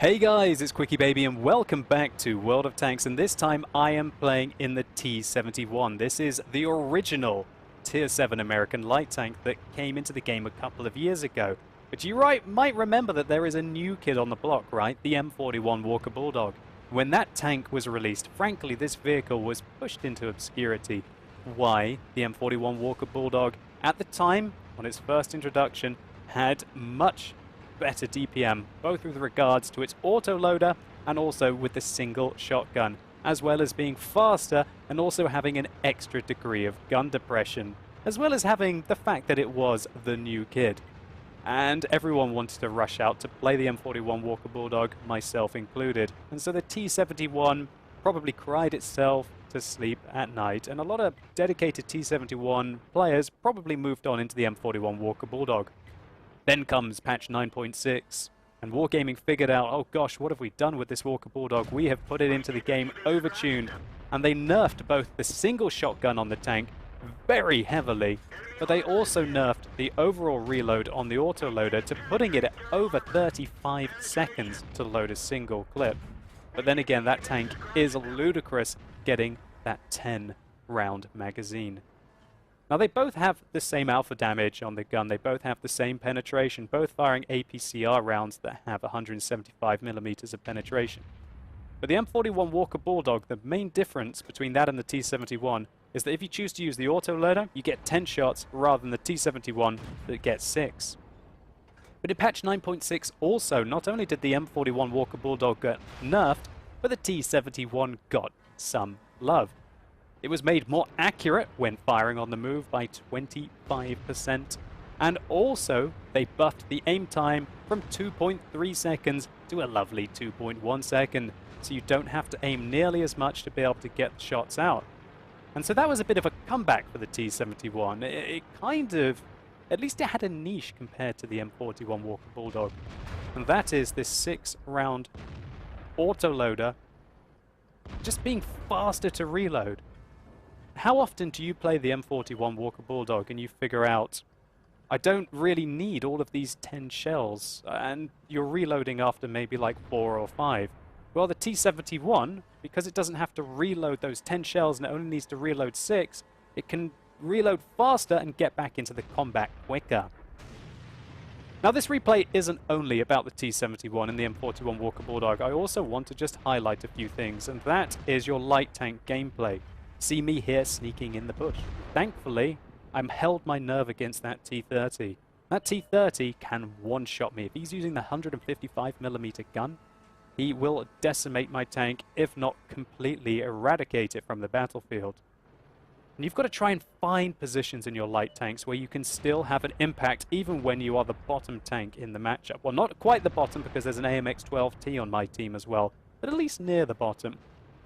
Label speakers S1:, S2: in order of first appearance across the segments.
S1: Hey guys, it's Quickie Baby and welcome back to World of Tanks, and this time I am playing in the T-71. This is the original Tier 7 American light tank that came into the game a couple of years ago. But you might remember that there is a new kid on the block, right? The M41 Walker Bulldog. When that tank was released, frankly this vehicle was pushed into obscurity. Why? The M41 Walker Bulldog at the time, on its first introduction, had much better DPM, both with regards to its autoloader and also with the single shotgun, as well as being faster and also having an extra degree of gun depression, as well as having the fact that it was the new kid. And everyone wanted to rush out to play the M41 Walker Bulldog, myself included. And so the T-71 probably cried itself to sleep at night, and a lot of dedicated T-71 players probably moved on into the M41 Walker Bulldog. Then comes patch 9.6, and Wargaming figured out, oh gosh, what have we done with this Walker Bulldog? We have put it into the game overtuned, and they nerfed both the single shotgun on the tank very heavily, but they also nerfed the overall reload on the autoloader to putting it at over 35 seconds to load a single clip. But then again, that tank is ludicrous, getting that 10-round magazine. Now they both have the same alpha damage on the gun, they both have the same penetration, both firing APCR rounds that have 175mm of penetration. But the M41 Walker Bulldog, the main difference between that and the T-71 is that if you choose to use the autoloader, you get 10 shots rather than the T-71 that gets 6. But in patch 9.6 also, not only did the M41 Walker Bulldog get nerfed, but the T-71 got some love. It was made more accurate when firing on the move by 25%, and also they buffed the aim time from 2.3 seconds to a lovely 2.1 second, so you don't have to aim nearly as much to be able to get shots out. And so that was a bit of a comeback for the T-71. It kind of, at least it had a niche compared to the M41 Walker Bulldog, and that is this 6-round autoloader just being faster to reload. How often do you play the M41 Walker Bulldog and you figure out, I don't really need all of these 10 shells, and you're reloading after maybe like 4 or 5? Well, the T-71, because it doesn't have to reload those 10 shells and it only needs to reload 6, it can reload faster and get back into the combat quicker. Now this replay isn't only about the T-71 and the M41 Walker Bulldog. I also want to just highlight a few things, and that is your light tank gameplay. See me here sneaking in the bush. Thankfully, I'm held my nerve against that T-30. That T-30 can one-shot me. If he's using the 155mm gun, he will decimate my tank, if not completely eradicate it from the battlefield. And you've got to try and find positions in your light tanks where you can still have an impact even when you are the bottom tank in the matchup. Well, not quite the bottom because there's an AMX-12T on my team as well, but at least near the bottom.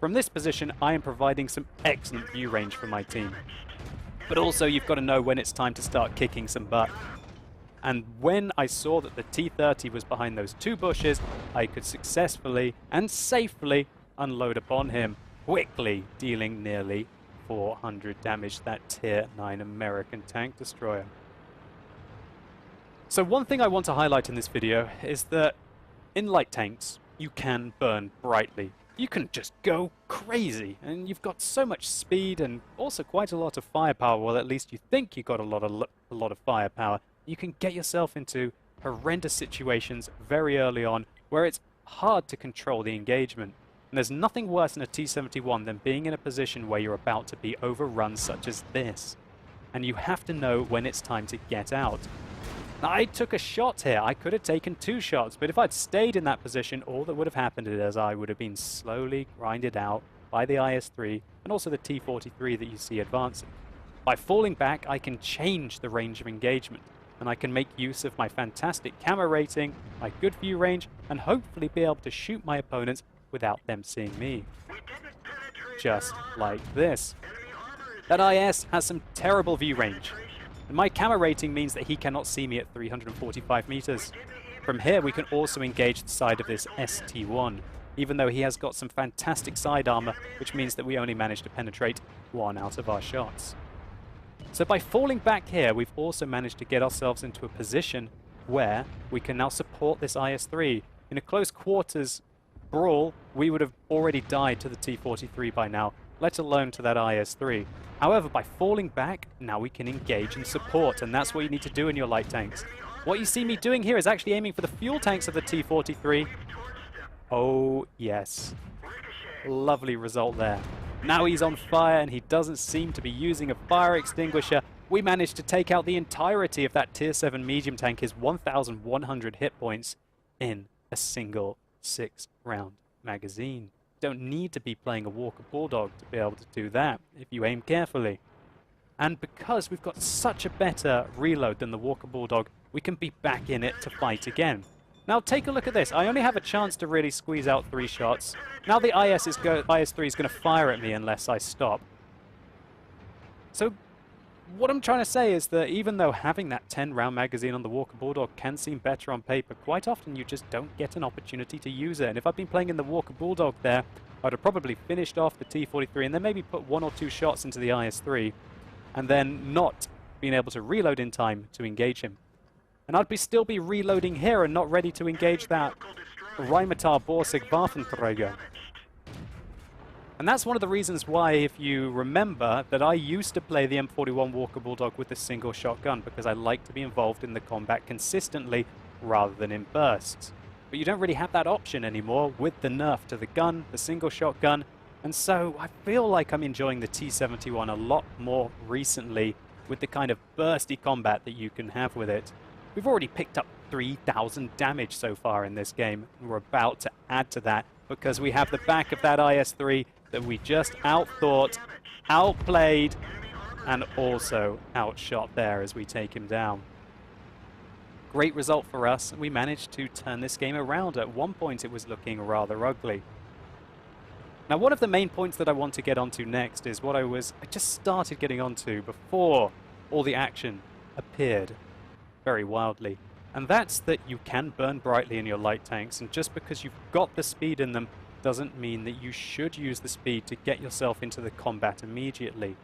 S1: From this position, I am providing some excellent view range for my team. But also, you've got to know when it's time to start kicking some butt. And when I saw that the T-30 was behind those 2 bushes, I could successfully and safely unload upon him, quickly dealing nearly 400 damage to that Tier 9 American tank destroyer. So one thing I want to highlight in this video is that in light tanks, you can burn brightly. You can just go crazy, and you've got so much speed and also quite a lot of firepower. Well, at least you think you've got a lot of firepower. You can get yourself into horrendous situations very early on where it's hard to control the engagement. And there's nothing worse in a T-71 than being in a position where you're about to be overrun such as this. And you have to know when it's time to get out. I took a shot here. I could have taken 2 shots, but if I'd stayed in that position, all that would have happened is I would have been slowly grinded out by the IS-3 and also the T-43 that you see advancing. By falling back, I can change the range of engagement, and I can make use of my fantastic camera rating, my good view range, and hopefully be able to shoot my opponents without them seeing me. Just like this. That IS has some terrible view range. And my camera rating means that he cannot see me at 345 meters. From here we can also engage the side of this ST1, even though he has got some fantastic side armor, which means that we only managed to penetrate 1 out of our shots. So by falling back here, we've also managed to get ourselves into a position where we can now support this IS-3 In a close quarters brawl, we would have already died to the T-43 by now, let alone to that IS-3. However, by falling back, now we can engage and support, and that's what you need to do in your light tanks. What you see me doing here is actually aiming for the fuel tanks of the T-43. Oh, yes. Lovely result there. Now he's on fire, and he doesn't seem to be using a fire extinguisher. We managed to take out the entirety of that Tier 7 medium tank, his 1,100 hit points, in a single 6-round magazine. Don't need to be playing a Walker Bulldog to be able to do that if you aim carefully. And because we've got such a better reload than the Walker Bulldog, we can be back in it to fight again. Now take a look at this. I only have a chance to really squeeze out 3 shots. Now the IS-3 is going to fire at me unless I stop. So what I'm trying to say is that even though having that 10-round magazine on the Walker Bulldog can seem better on paper, quite often you just don't get an opportunity to use it. And if I'd been playing in the Walker Bulldog there, I'd have probably finished off the T-43 and then maybe put 1 or 2 shots into the IS-3 and then not being able to reload in time to engage him. And I'd still be reloading here and not ready to engage that Rheinmetall Borsig Waffenträger. And that's one of the reasons why, if you remember, that I used to play the M41 Walker Bulldog with a single shotgun, because I like to be involved in the combat consistently rather than in bursts. But you don't really have that option anymore with the nerf to the gun, the single shotgun, and so I feel like I'm enjoying the T-71 a lot more recently with the kind of bursty combat that you can have with it. We've already picked up 3,000 damage so far in this game, and we're about to add to that because we have the back of that IS-3 that we just outthought, outplayed, and also outshot there as we take him down. Great result for us, and we managed to turn this game around. At one point it was looking rather ugly. Now one of the main points that I want to get onto next is what I just started getting onto before all the action appeared very wildly. And that's that you can burn brightly in your light tanks, and just because you've got the speed in them doesn't mean that you should use the speed to get yourself into the combat immediately.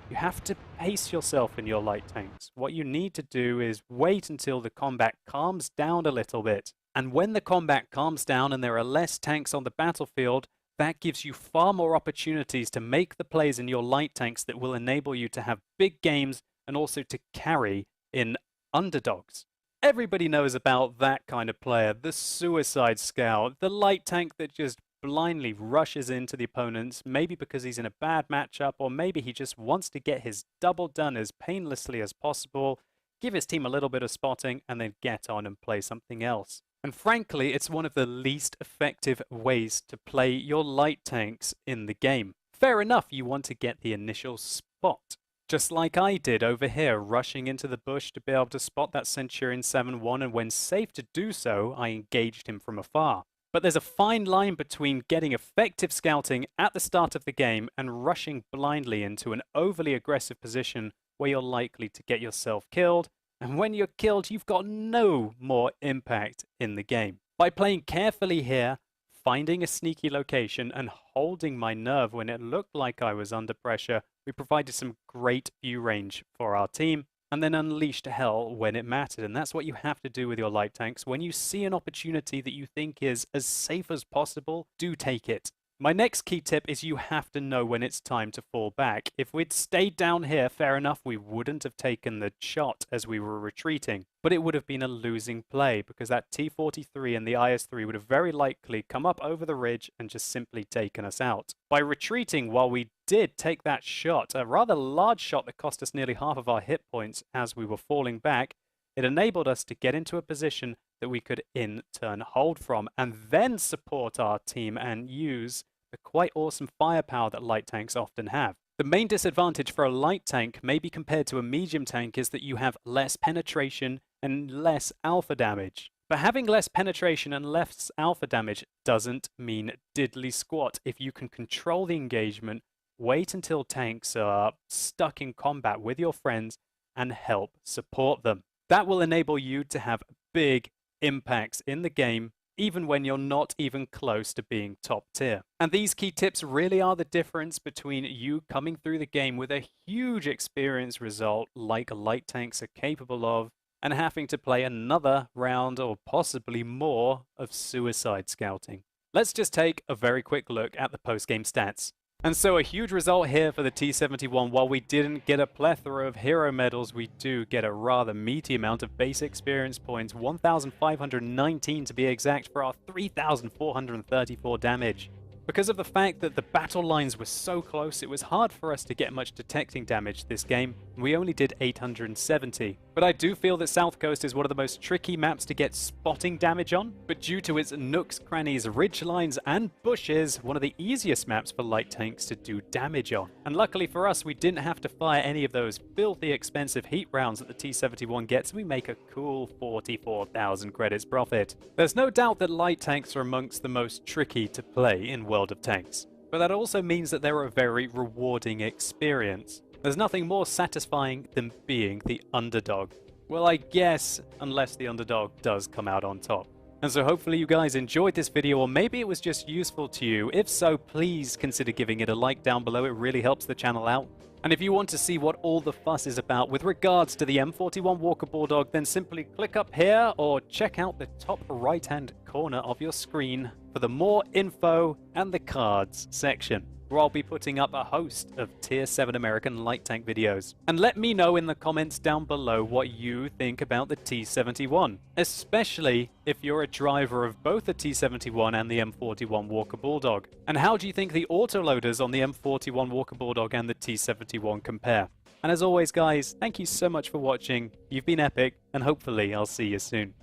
S1: You have to pace yourself in your light tanks. What you need to do is wait until the combat calms down a little bit. And when the combat calms down and there are less tanks on the battlefield, that gives you far more opportunities to make the plays in your light tanks that will enable you to have big games and also to carry in underdogs. Everybody knows about that kind of player, the Suicide Scout, the light tank that just blindly rushes into the opponents, maybe because he's in a bad matchup, or maybe he just wants to get his double done as painlessly as possible, give his team a little bit of spotting, and then get on and play something else. And frankly, it's one of the least effective ways to play your light tanks in the game. Fair enough, you want to get the initial spot. Just like I did over here, rushing into the bush to be able to spot that Centurion 7-1, and when safe to do so, I engaged him from afar. But there's a fine line between getting effective scouting at the start of the game and rushing blindly into an overly aggressive position where you're likely to get yourself killed, and when you're killed, you've got no more impact in the game. By playing carefully here, finding a sneaky location, and holding my nerve when it looked like I was under pressure, we provided some great view range for our team, and then unleashed hell when it mattered. And that's what you have to do with your light tanks. When you see an opportunity that you think is as safe as possible, do take it. My next key tip is you have to know when it's time to fall back. If we'd stayed down here, fair enough, we wouldn't have taken the shot as we were retreating. But it would have been a losing play because that T-43 and the IS-3 would have very likely come up over the ridge and just simply taken us out. By retreating, while we did take that shot, a rather large shot that cost us nearly half of our hit points as we were falling back, it enabled us to get into a position that we could in turn hold from and then support our team and use the quite awesome firepower that light tanks often have. The main disadvantage for a light tank, maybe compared to a medium tank, is that you have less penetration and less alpha damage. But having less penetration and less alpha damage doesn't mean diddly squat if you can control the engagement, wait until tanks are stuck in combat with your friends, and help support them. That will enable you to have big impacts in the game, even when you're not even close to being top tier. And these key tips really are the difference between you coming through the game with a huge experience result like light tanks are capable of, and having to play another round or possibly more of suicide scouting. Let's just take a very quick look at the post-game stats. And so a huge result here for the T-71. While we didn't get a plethora of hero medals, we do get a rather meaty amount of base experience points, 1,519 to be exact, for our 3,434 damage. Because of the fact that the battle lines were so close, it was hard for us to get much detecting damage this game, and we only did 870. But I do feel that South Coast is one of the most tricky maps to get spotting damage on, but due to its nooks, crannies, ridge lines, and bushes, one of the easiest maps for light tanks to do damage on. And luckily for us, we didn't have to fire any of those filthy expensive heat rounds that the T-71 gets, and we make a cool 44,000 credits profit. There's no doubt that light tanks are amongst the most tricky to play in World of Tanks, but that also means that they're a very rewarding experience. There's nothing more satisfying than being the underdog. Well, I guess, unless the underdog does come out on top. And so hopefully you guys enjoyed this video, or maybe it was just useful to you. If so, please consider giving it a like down below. It really helps the channel out. And if you want to see what all the fuss is about with regards to the M41 Walker Bulldog, then simply click up here or check out the top right-hand corner of your screen for the more info and the cards section, where I'll be putting up a host of Tier 7 American light tank videos. And let me know in the comments down below what you think about the T-71, especially if you're a driver of both the T-71 and the M41 Walker Bulldog. And how do you think the autoloaders on the M41 Walker Bulldog and the T-71 compare? And as always guys, thank you so much for watching. You've been epic, and hopefully I'll see you soon.